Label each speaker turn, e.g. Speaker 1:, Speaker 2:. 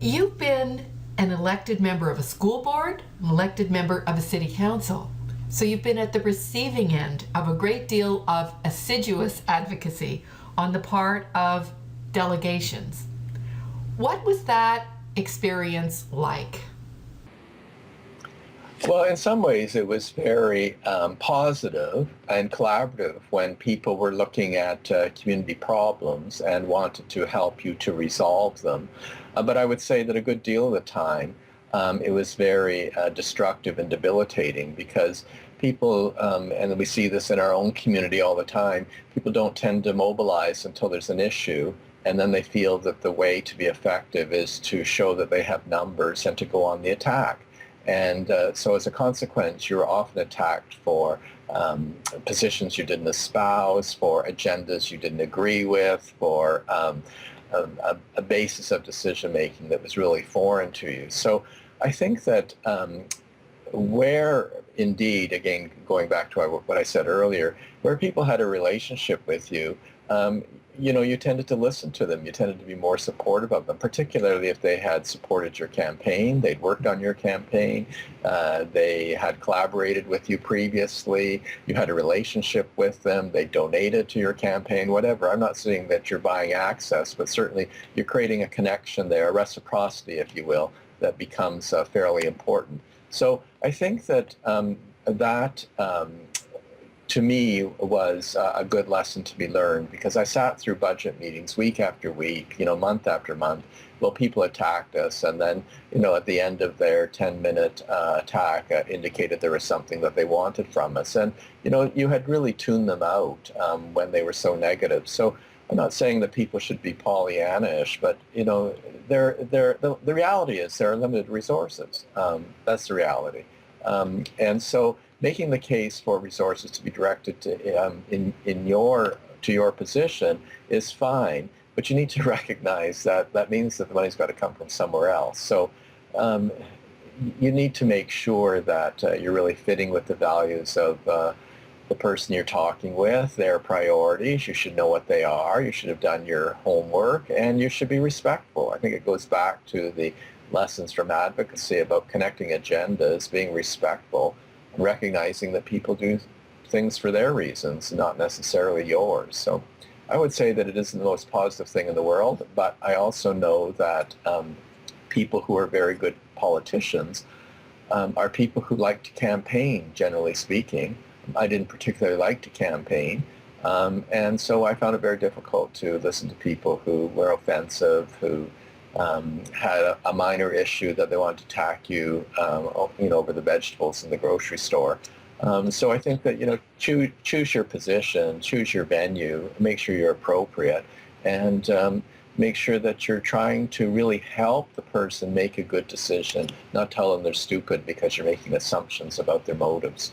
Speaker 1: You've been an elected member of a school board, an elected member of a city council. So you've been at the receiving end of a great deal of assiduous advocacy on the part of delegations. What was that experience like?
Speaker 2: Well, in some ways, it was very positive and collaborative when people were looking at community problems and wanted to help you to resolve them. But I would say that a good deal of the time, it was very destructive and debilitating because people, and we see this in our own community all the time, people don't tend to mobilize until there's an issue. And then they feel that the way to be effective is to show that they have numbers and to go on the attack. And so as a consequence, you're often attacked for positions you didn't espouse, for agendas you didn't agree with, for a basis of decision-making that was really foreign to you. So I think that where indeed, again, going back to what I said earlier, where people had a relationship with you, you tended to listen to them. You tended to be more supportive of them, particularly if they had supported your campaign, they'd worked on your campaign, they had collaborated with you previously, you had a relationship with them, they donated to your campaign, whatever. I'm not saying that you're buying access, but certainly you're creating a connection there, a reciprocity, if you will, that becomes fairly important. So I think that to me was a good lesson to be learned because I sat through budget meetings week after week, month after month. Well, people attacked us, and then, at the end of their 10-minute attack, indicated there was something that they wanted from us. And, you had really tuned them out when they were so negative. So I'm not saying that people should be Pollyanna-ish, but, the reality is there are limited resources. That's the reality. And so making the case for resources to be directed to your position is fine, but you need to recognize that means that the money's got to come from somewhere else. So you need to make sure that you're really fitting with the values of the person you're talking with, their priorities. You should know what they are. You should have done your homework, and you should be respectful. I think it goes back to the lessons from advocacy about connecting agendas, being respectful, and recognizing that people do things for their reasons, not necessarily yours. So I would say that it isn't the most positive thing in the world, but I also know that people who are very good politicians are people who like to campaign, generally speaking. I didn't particularly like to campaign, and so I found it very difficult to listen to people who were offensive, who had a minor issue that they wanted to attack you, over the vegetables in the grocery store. So I think that, choose your position, choose your venue, make sure you're appropriate, and make sure that you're trying to really help the person make a good decision, not tell them they're stupid because you're making assumptions about their motives.